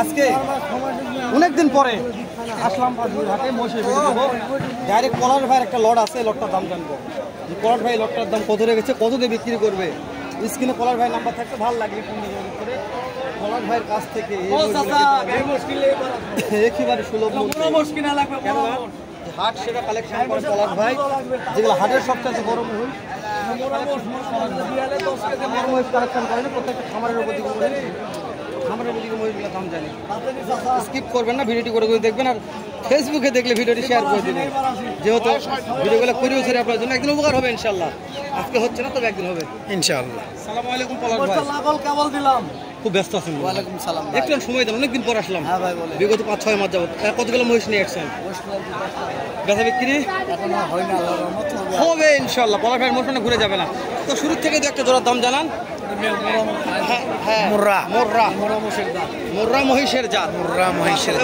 আজকে অনেকদিন পরে আসলাম হাটে মহিষের ডাইরেক্ট পলাশ ভাইয়ের একটা লট আছে, লটটার দাম জানবো যে পলাশ ভাই লটটার দাম কত রেখেছে, কত দিয়ে বিক্রি করবে। স্ক্রিনে পলাশ ভাইয়ের নাম্বার থাকতে ভালো লাগবে ফোন করে পলাশ ভাইয়ের কাছ থেকে একেবারে সুলভ হাট সেটা কালেকশন করে পলাশ ভাই, যেগুলো হাটের সবচেয়ে বড় মহিষ কালেকশন করে না, প্রত্যেকটা খামারের উপর দিকে খামারের উপর দিকে মহিষগুলোর দাম জানি। স্কিপ করবেন না, ভিডিওটি করে করে দেখবেন, আর ফেসবুকে দেখলে ভিডিওটি শেয়ার করে দেবেন, যেহেতু ভিডিওগুলো করিও ছেড়ে আপনার জন্য একদিন উপকার হবে ইনশাল্লাহ। আজকে হচ্ছে না, তবে একদিন হবে ইনশাআল্লাহ। আসসালামু আলাইকুম পলাশ ভাই। কেবল দিলাম, খুব ব্যস্ত আছেন? ওয়ালাইকুম সালাম। একটু সময় দেন, অনেকদিন পর আসলাম। হ্যাঁ ভাই বলেন। বিগত 5-6 মাস যাবত কতগুলো মহিষ নিয়ে আসছেন? বেচা বিক্রি হবে ইনশাআল্লাহ। পলাশ ভাইয়ের মোটনে ঘুরে যাবে না। তো শুরু থেকে দু একটা জোড়ার দাম জানান। মোররা মহিষের জাত। মোররা মহিষের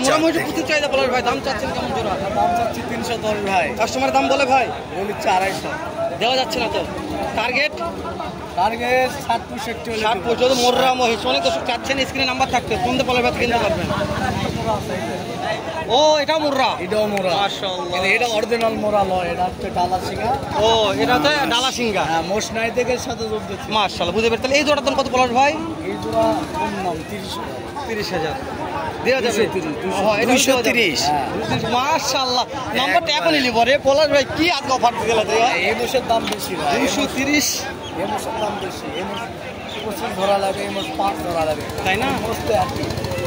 প্রচুর চাহিদা পলাশ ভাই। দাম চাচ্ছেন কেমন জোড়া? দাম চাচ্ছি 310 ভাই। কাস্টমার দাম বলে ভাই বলিচ্ছে 250 দেওয়া যাচ্ছে না তো। টার্গেট 60 পর্যন্ত মোররা মহিষ। অনেক দর্শক চাচ্ছেন, স্ক্রিনে নাম্বার থাকতে ফোন দিয়ে পলাশ ভাই কিনতে পারবেন। ও এটাও মোররা? এটাও মোররা মাশাআল্লাহ। এটা অরিজিনাল মোররা লয়, এটা হচ্ছে ডালা সিঙ্গা। ও এটা তো ডালা সিঙ্গা। হ্যাঁ মোষ নাই থেকে সাথে যোগ দিচ্ছি মাশাআল্লাহ। বুঝতে পারছেন। এই জোড়ার দাম কত পলাশ ভাই? এই জোড়া কম দাম 30000 দেওয়া যাবে। 230 মাশাআল্লাহ। নাম্বারটা এখনই নিব রে পলাশ ভাই। কি আজকে অফার দিলা তুই? এই মোষের দাম বেশি ভাই। 230 এই মোষের দাম বেশি। এই মোষ 25 ধরা লাগে, এই মোষ 5 ধরা লাগে, তাই না?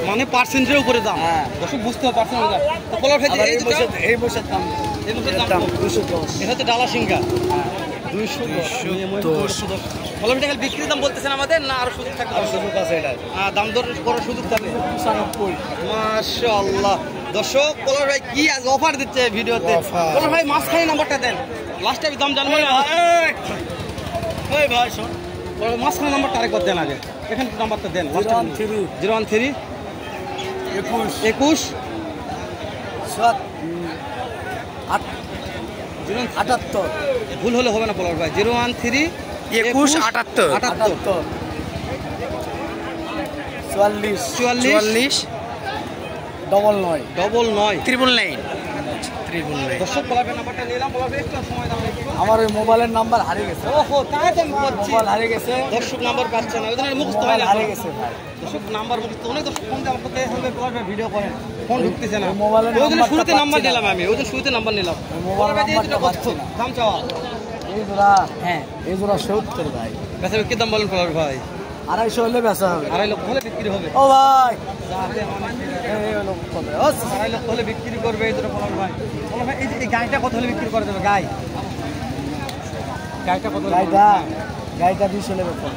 মানে পার্সেন্টের উপরে দাম। দর্শক বুঝতে পারছেন না। তো পলাশ ভাই এই মোষের দাম 210। এটা হচ্ছে ডালা সিঙ্গা। 210 পলাশ ভাই বিক্রির দাম বলতেছেন আমাদের, না আরো সুযোগ থাকবে? সুযোগ আছে, এটা দাম দর করার সুযোগ থাকবে। 95 মাশাআল্লাহ। দর্শক পলাশ ভাই কি আজ অফার দিচ্ছে ভিডিওতে। পলাশ ভাই মাঝখানে নাম্বারটা দেন, লাস্টে আমি দাম জানবো না। এই ভাই শোন, মাঝখানে নাম্বারটা আরেকবার দেন আগে। এখানে নাম্বারটা দেন। 013 21 78। ভুল হলে হবে না পলাশ ভাই। 013 21 78 44 99 দর্শক পলাশের নাম্বারটা নিলাম। পলাশ ভাই একটু সময় দাও। আমার ওই মোবাইলের নাম্বার হারিয়ে গেছে। ওহো তাই তো মোবাইল হারিয়ে গেছে। দর্শক নাম্বার পাচ্ছে না, ওই জন্য মুখস্থ হয় না, হারিয়ে গেছে ভাই। দর্শক নাম্বার মুখস্থ অনেক দর্শক ফোন দিয়ে আমাকে হবে পলাশ ভাই ভিডিও করেন, ফোন ঢুকতেছে না। মোবাইলের নাম্বার শুরুতে নাম্বার নিলাম আমি, ওই জন্য শুরুতে নাম্বার নিলাম। মোবাইল নাম্বারটা কত দাম চাওয়া? এই জোড়া এই জোড়া 70 ভাই। বেচা কি দাম বলেন পলাশ ভাই? 250 হলে বেচা হবে। 2.5 লক্ষ হলে বিক্রি হবে। ও ভাই এই লক্ষ হবে। 2.5 লক্ষ হলে বিক্রি করবে এই জোড়া পলাশ ভাই। পলাশ ভাই এই গাইটা কত হলে বিক্রি করে দেবে? গাইটা কত? গাইটা 20 হলে বেচা।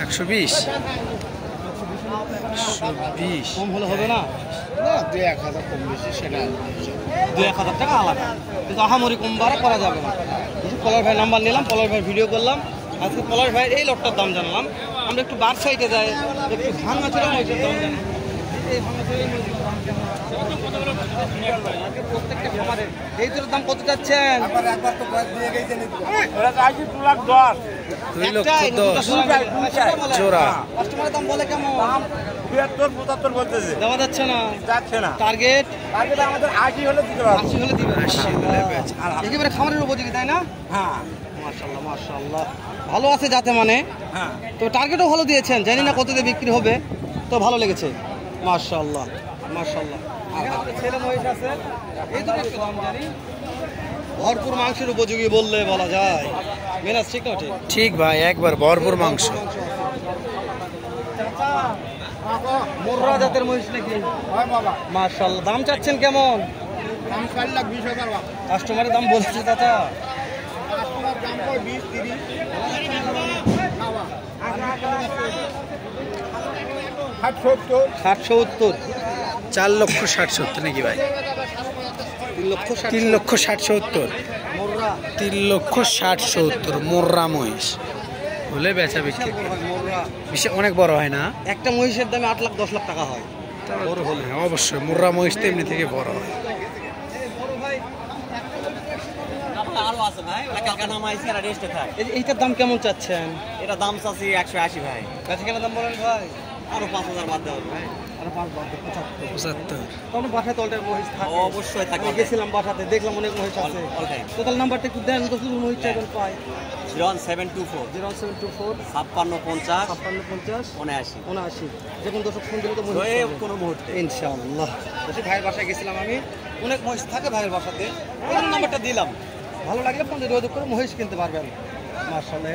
120 কম হলে হবে না? 2-1000 কম বেশি, সেটা 2-1000 টাকা আলাদা, কিন্তু আহামরি কম বাড়া করা যাবে না। পলাশ ভাই নাম্বার নিলাম, পলাশ ভাই ভিডিও করলাম। আজকে পলাশ ভাইয়ের এই লটটার দাম জানলাম। আমরা একটু বার সাইডে যাই, একটু ভাঙাচোরা মহিষের দাম জানি। এই ভাঙাচোরা প্রত্যেকটা খামারের এই দুটোর দাম কত যাচ্ছেন? কাস্টমারের দাম বলে কেমন? 75 বলতেছে, দেওয়া যাচ্ছে না। টার্গেট আমাদের 80 হলে দিতে পারবো। 80 হলে দিবেন একেবারে খামারের উপযোগী, তাই না? হ্যাঁ মাশাআল্লাহ মাশাআল্লাহ। ভালো আছে যাতে মানে। হ্যাঁ তো টার্গেটও ভালো দিয়েছেন, জানি না কত দিয়ে বিক্রি হবে, তো ভালো লেগেছে মাশাআল্লাহ মাশাআল্লাহ। ছেলে মহিষ আছে, এই দুটো একটু দাম জানি। ভরপুর মাংসের উপযোগী বললে বলা যায়। মেনাজ ঠিক না? ঠিক ভাই, একবার ভরপুর মাংস। মোররা জাতের মহিষ নাকি? মাশাআল্লাহ। দাম চাচ্ছেন কেমন? দাম 4,20,000। কাস্টমারের দাম বলছে চাচা? কাস্টমার দাম 20-30 60-70 4,60,70 নাকি ভাই? 3,60,70 3,60,70 মোররা মহিষ হলে বেচা বিক্রি। বিশে অনেক বড় হয় না? একটা মহিষের দামে 8 লাখ 10 লাখ টাকা হয় বড় হলে। অবশ্যই মোররা মহিষ তো এমনি থেকে বড় হয়। এইটার দাম কেমন চাচ্ছেন? এটা দাম চাচ্ছি 180 ভাই। বেচা কেনার দাম বলেন ভাই? আরো 5000 বাদ দেওয়া ভাই, আরো 5 বাদ দেওয়া 75। তখন বাসায় তলটার মহিষ থাকে, অবশ্যই থাকে। গেছিলাম বাসাতে, দেখলাম অনেক মহিষ আছে। টোটাল নাম্বারটা একটু দেন তো, শুধু মহিষ চাইবেন পাই। 0724 5650 79 যে কোনো দর্শক ফোন দিলে তো কোনো মুহূর্তে ইনশাআল্লাহ। ভাইয়ের বাসায় গেছিলাম আমি, অনেক মহিষ থাকে ভাইয়ের বাসাতে, ওই নাম্বারটা দিলাম। ভালো লাগলে ফোন দিয়ে যোগাযোগ করে মহিষ কিনতে পারবেন। মাশাআল্লাহ,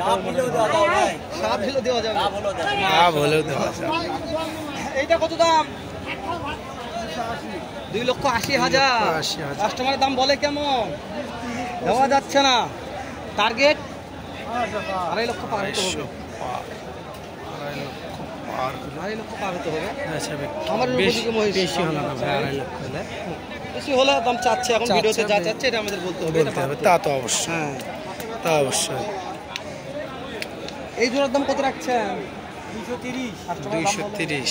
সাপ ঢিলও দেওয়া যাবে, এইটা কত দাম? 2,80,000। কাস্টমারের দাম বলে কেমন, দেওয়া যাচ্ছে না। টার্গেট 2.5 লক্ষ পার হতে হবে, 2.5 লক্ষ পার হতে হবে। আমার বেশি হলে দাম চাচ্ছে, এখন ভিডিওতে যা চাচ্ছে এটা আমাদের বলতে হবে। তা তো অবশ্যই, হ্যাঁ তা অবশ্যই। এই জোড়ার দাম কত রাখছেন? 230।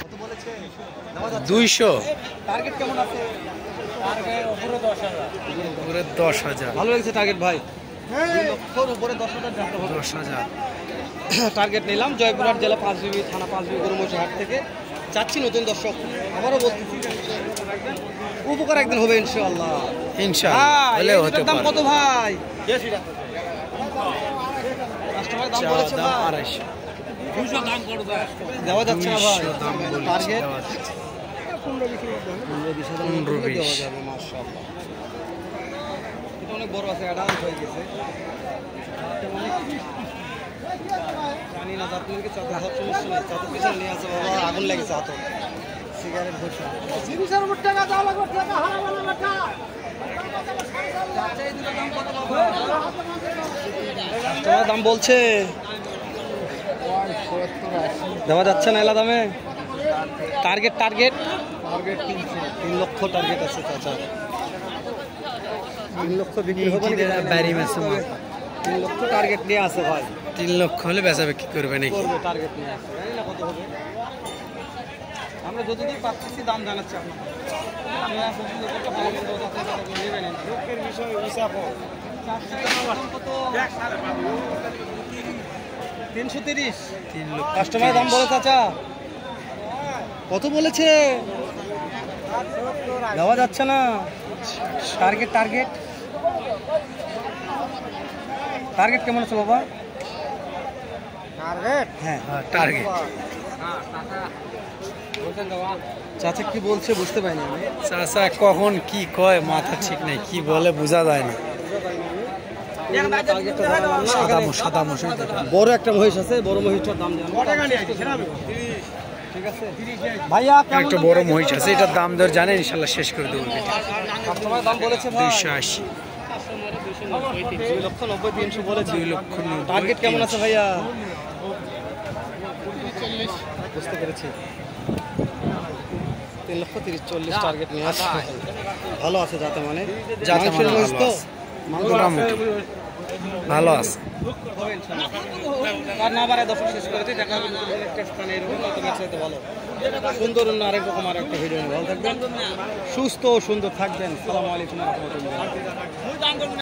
কত বলেছে? 200। টার্গেট কেমন আছে? উপরে 10,000। ভালো লাগছে টার্গেট ভাই, 2 লক্ষর উপরে 10,000 টাকা। 10,000 টার্গেট নিলাম। জয়পুরহাট জেলা পাঁচবিবি থানা, পাঁচবিবি গরুমহিষ হাট থেকে চাচ্ছি নতুন দর্শক। আমারও বলতেছি উপকার একদিন হবে ইনশাআল্লাহ। ইনশাআল্লাহ। দাম কত ভাই? কাস্টমারের দাম বলেছে 250। 200 দাম করো ভাই, দেওয়া যাচ্ছে না ভাই। টার্গেট 15-20 দেওয়া যাবে। মাশাআল্লাহ, এটা অনেক বড় আছে, অ্যাডাল্ট হয়ে গেছে। জানি না আপনাদের কি চাতে হাত সমস্যা নেই, চাতে পিছনে নিয়ে আছে বাবা, আগুন লেগেছে হাতে। সিগারেট বসে জিনিসের উপর টাকা দাও লাগবে, টাকা হারাবে না টাকা। চাচা এই দুটো দাম কত বাবা? কাস্টমার দাম বলছে দেওয়া যাচ্ছে না এলা দামে। টার্গেট 3 লক্ষ টার্গেট আছে চাচা। 3 লক্ষ বিক্রি হবে না, 3 লক্ষ টার্গেট নিয়ে আছে ভাই। 3 লক্ষ হলে বেচা বিক্রি করবে নাকি? করবে, টার্গেট নিয়ে আছে। জানি না কত হবে, আমরা যতদূর পাচ্ছি দাম জানাচ্ছি আপনাকে। আপনারা পছন্দ করতে ভালো মন্দ যাতে নেবেন, লোকের বিষয় হিসাব কত? 330। কাস্টমার দাম বলে চাচা কত বলেছে? দেওয়া যাচ্ছে না। টার্গেট টার্গেট কেমন আছে বাবা? টার্গেট, হ্যাঁ টার্গেট। চাচা কি বলছে বুঝতে পারিনি আমি। চাচা কখন কি কয় মাথা ঠিক নাই, কি বলে বোঝা যায় না। বড় একটা মহিষ আছে, বড় মহিষটার দাম ঠিক আছে ভাইয়া, একটা বড় মহিষ আছে, এটার দাম দর জানেন, ইনশাল্লাহ শেষ করে দেবো। কাস্টমার দাম বলেছে 280। 2,90,000 300 বলেছে। 2,90,000 টার্গেট কেমন আছে ভাইয়া? বুঝতে পেরেছি, 3,30,40 টার্গেট নিয়ে আসছে। ভালো আছে যাতে, মানে মহিষ তো ভালো আছে। আর না বারে দর্শক শেষ করেছি, দেখা হবে একটা স্থানে এরকম ভালো সুন্দর অন্য আরেক রকম আর একটা ভিডিও। ভালো থাকবেন, সুস্থ ও সুন্দর থাকবেন। আসসালামু আলাইকুম ওয়া রাহমাতুল্লাহ।